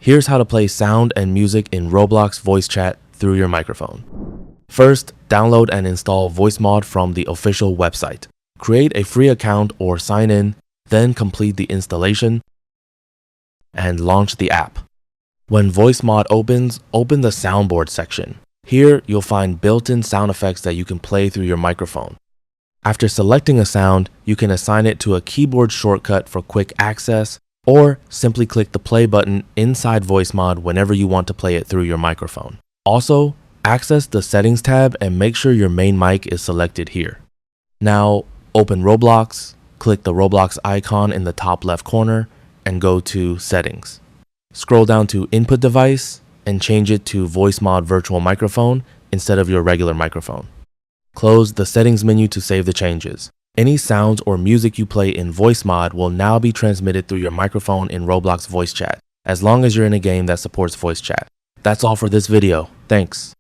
Here's how to play sound and music in Roblox Voice Chat through your microphone. First, download and install VoiceMod from the official website. Create a free account or sign in, then complete the installation and launch the app. When VoiceMod opens, open the soundboard section. Here, you'll find built-in sound effects that you can play through your microphone. After selecting a sound, you can assign it to a keyboard shortcut for quick access, or simply click the play button inside VoiceMod whenever you want to play it through your microphone. Also, access the Settings tab and make sure your main mic is selected here. Now, open Roblox, click the Roblox icon in the top left corner, and go to Settings. Scroll down to Input Device and change it to VoiceMod Virtual Microphone instead of your regular microphone. Close the Settings menu to save the changes. Any sounds or music you play in VoiceMod will now be transmitted through your microphone in Roblox Voice Chat, as long as you're in a game that supports voice chat. That's all for this video. Thanks.